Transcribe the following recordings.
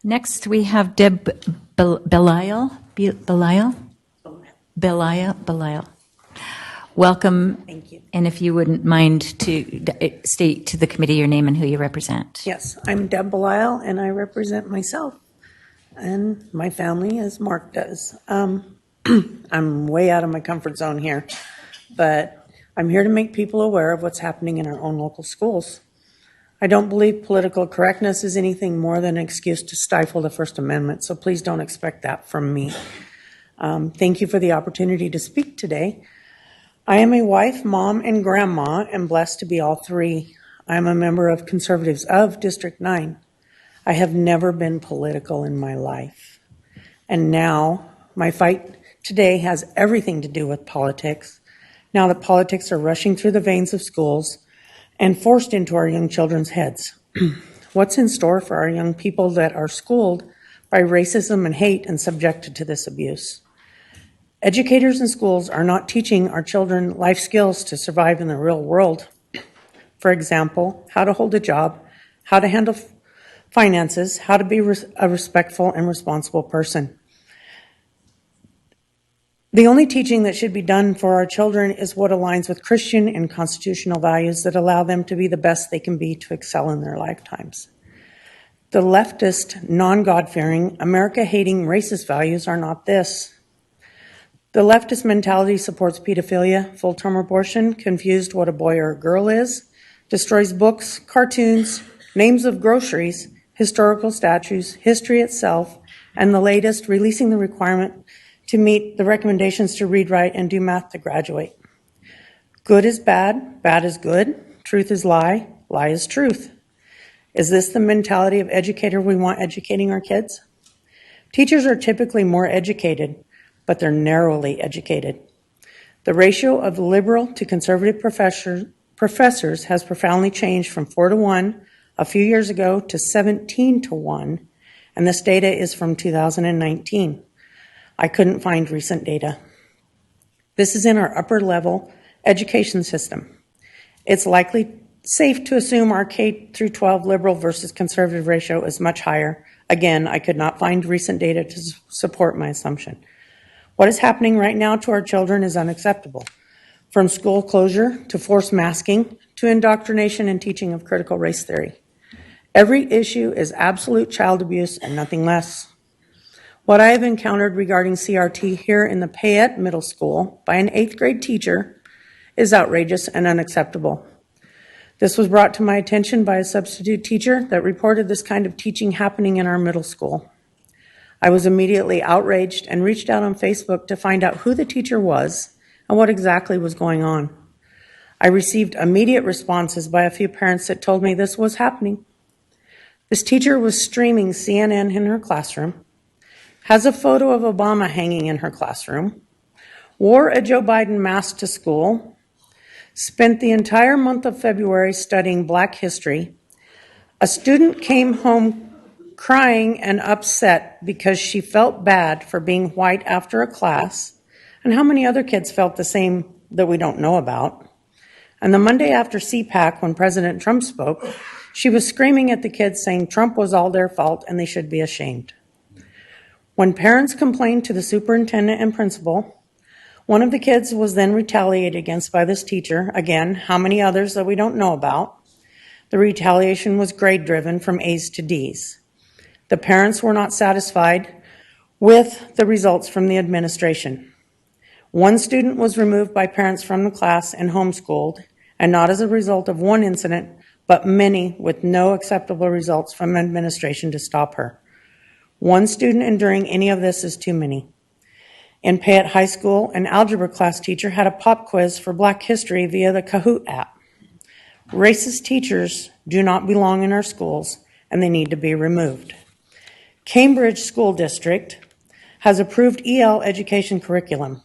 Next, we have Deb Belia. Welcome. Thank you. And if you wouldn't mind to state to the committee your name and who you represent. Yes, I'm Deb Belia, and I represent myself and my family as Mark does. I'm way out of my comfort zone here, but I'm here to make people aware of what's happening in our own local schools. I don't believe political correctness is anything more than an excuse to stifle the First Amendment, so please don't expect that from me. Thank you for the opportunity to speak today. I am a wife, mom, and grandma, and blessed to be all three. I am a member of Conservatives of District 9. I have never been political in my life. And now, my fight today has everything to do with politics. Now that politics are rushing through the veins of schools and forced into our young children's heads. What's in store for our young people that are schooled by racism and hate and subjected to this abuse? Educators in schools are not teaching our children life skills to survive in the real world. For example, how to hold a job, how to handle finances, how to be a respectful and responsible person. The only teaching that should be done for our children is what aligns with Christian and constitutional values that allow them to be the best they can be to excel in their lifetimes. The leftist, non-God-fearing, America-hating, racist values are not this. The leftist mentality supports pedophilia, full-term abortion, confused what a boy or a girl is, destroys books, cartoons, names of groceries, historical statues, history itself, and the latest, releasing the requirement to meet the recommendations to read, write, and do math to graduate. Good is bad, bad is good, truth is lie, lie is truth. Is this the mentality of educator we want educating our kids? Teachers are typically more educated, but they're narrowly educated. The ratio of liberal to conservative professors has profoundly changed from 4-to-1 a few years ago to 17-to-1, and this data is from 2019. I couldn't find recent data. This is in our upper level education system. It's likely safe to assume our K-12 liberal versus conservative ratio is much higher. Again, I could not find recent data to support my assumption. What is happening right now to our children is unacceptable. From school closure to forced masking to indoctrination and teaching of critical race theory. Every issue is absolute child abuse and nothing less. What I have encountered regarding CRT here in the Payette Middle School by an 8th grade teacher is outrageous and unacceptable. This was brought to my attention by a substitute teacher that reported this kind of teaching happening in our middle school. I was immediately outraged and reached out on Facebook to find out who the teacher was and what exactly was going on. I received immediate responses by a few parents that told me this was happening. This teacher was streaming CNN in her classroom, has a photo of Obama hanging in her classroom, wore a Joe Biden mask to school, spent the entire month of February studying Black history. A student came home crying and upset because she felt bad for being white after a class, and how many other kids felt the same that we don't know about. And the Monday after CPAC, when President Trump spoke, she was screaming at the kids saying Trump was all their fault and they should be ashamed. When parents complained to the superintendent and principal, one of the kids was then retaliated against by this teacher. Again, how many others that we don't know about? The retaliation was grade-driven from A's to D's. The parents were not satisfied with the results from the administration. One student was removed by parents from the class and homeschooled, and not as a result of one incident, but many with no acceptable results from administration to stop her. One student enduring any of this is too many. In Payette High School, an algebra class teacher had a pop quiz for Black history via the Kahoot app. Racist teachers do not belong in our schools, and they need to be removed. Cambridge School District has approved EL education curriculum.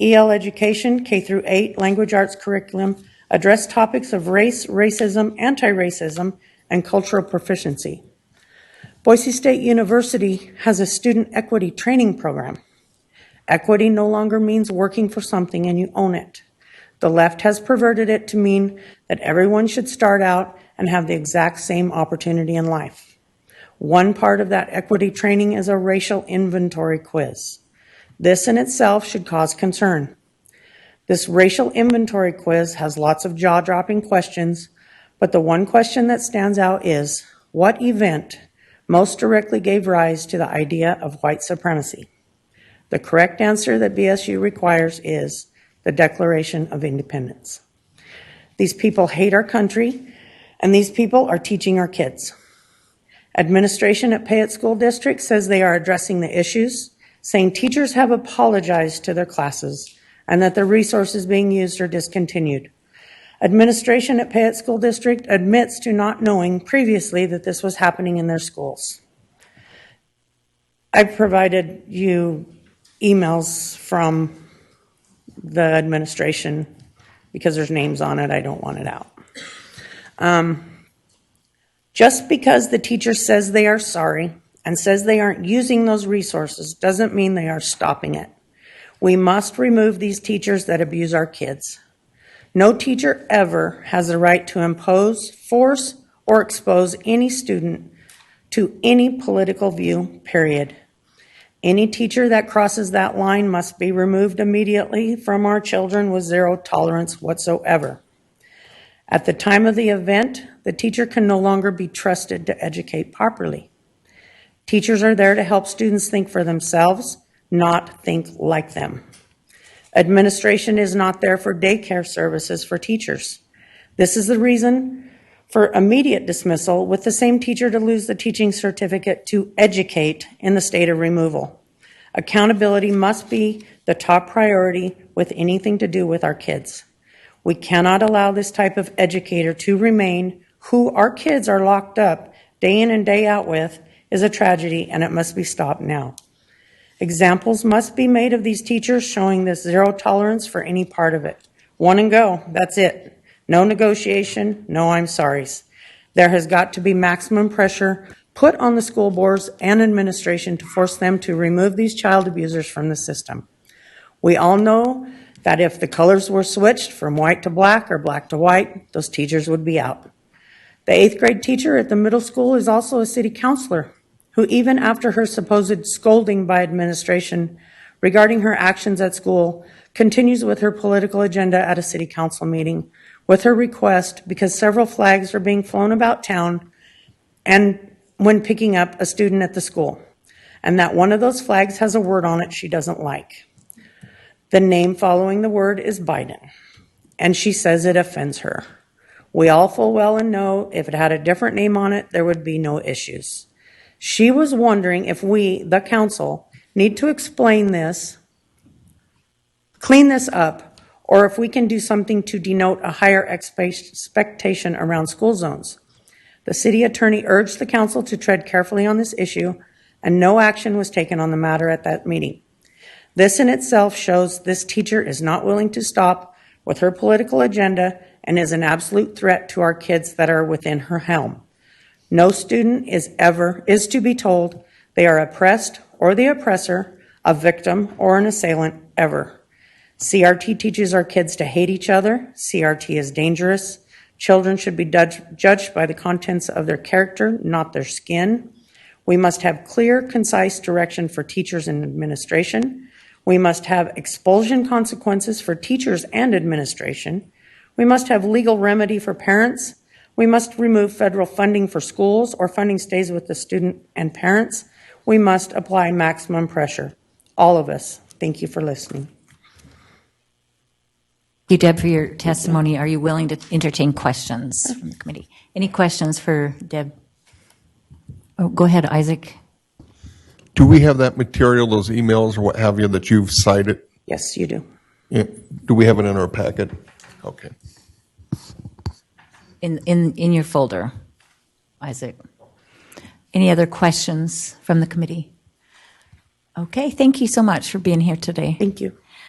EL education, K-8 language arts curriculum, address topics of race, racism, anti-racism, and cultural proficiency. Boise State University has a student equity training program. Equity no longer means working for something and you own it. The left has perverted it to mean that everyone should start out and have the exact same opportunity in life. One part of that equity training is a racial inventory quiz. This in itself should cause concern. This racial inventory quiz has lots of jaw-dropping questions, but the one question that stands out is, what event most directly gave rise to the idea of white supremacy? The correct answer that BSU requires is the Declaration of Independence. These people hate our country, and these people are teaching our kids. Administration at Payette School District says they are addressing the issues, saying teachers have apologized to their classes and that the resources being used are discontinued. Administration at Payette School District admits to not knowing previously that this was happening in their schools. I've provided you emails from the administration because there's names on it. I don't want it out. Just because the teacher says they are sorry and says they aren't using those resources doesn't mean they are stopping it. We must remove these teachers that abuse our kids. No teacher ever has the right to impose, force, or expose any student to any political view, period. Any teacher that crosses that line must be removed immediately from our children with zero tolerance whatsoever. At the time of the event, the teacher can no longer be trusted to educate properly. Teachers are there to help students think for themselves, not think like them. Administration is not there for daycare services for teachers. This is the reason for immediate dismissal, with the same teacher to lose the teaching certificate to educate in the state of removal. Accountability must be the top priority with anything to do with our kids. We cannot allow this type of educator to remain. Who our kids are locked up day in and day out with is a tragedy, and it must be stopped now. Examples must be made of these teachers showing this zero tolerance for any part of it. One and go, that's it. No negotiation, no I'm sorries. There has got to be maximum pressure put on the school boards and administration to force them to remove these child abusers from the system. We all know that if the colors were switched from white to black or black to white, those teachers would be out. The 8th grade teacher at the middle school is also a city councilor who, even after her supposed scolding by administration regarding her actions at school, continues with her political agenda at a city council meeting with her request because several flags are being flown about town and when picking up a student at the school, and that one of those flags has a word on it she doesn't like. The name following the word is Biden, and she says it offends her. We all full well and know if it had a different name on it, there would be no issues. She was wondering if we, the council, need to explain this, clean this up, or if we can do something to denote a higher expectation around school zones. The city attorney urged the council to tread carefully on this issue, and no action was taken on the matter at that meeting. This in itself shows this teacher is not willing to stop with her political agenda and is an absolute threat to our kids that are within her helm. No student is to be told they are oppressed or the oppressor, a victim or an assailant ever. CRT teaches our kids to hate each other. CRT is dangerous. Children should be judged by the contents of their character, not their skin. We must have clear, concise direction for teachers and administration. We must have expulsion consequences for teachers and administration. We must have legal remedy for parents. We must remove federal funding for schools, or funding stays with the student and parents. We must apply maximum pressure. All of us. Thank you for listening. Thank you, Deb, for your testimony. Are you willing to entertain questions from the committee? Any questions for Deb? Oh, go ahead, Isaac. Do we have that material, those emails or what have you, that you've cited? Yes, you do. Yeah. Do we have it in our packet? Okay. In your folder, Isaac. Any other questions from the committee? Okay, thank you so much for being here today. Thank you.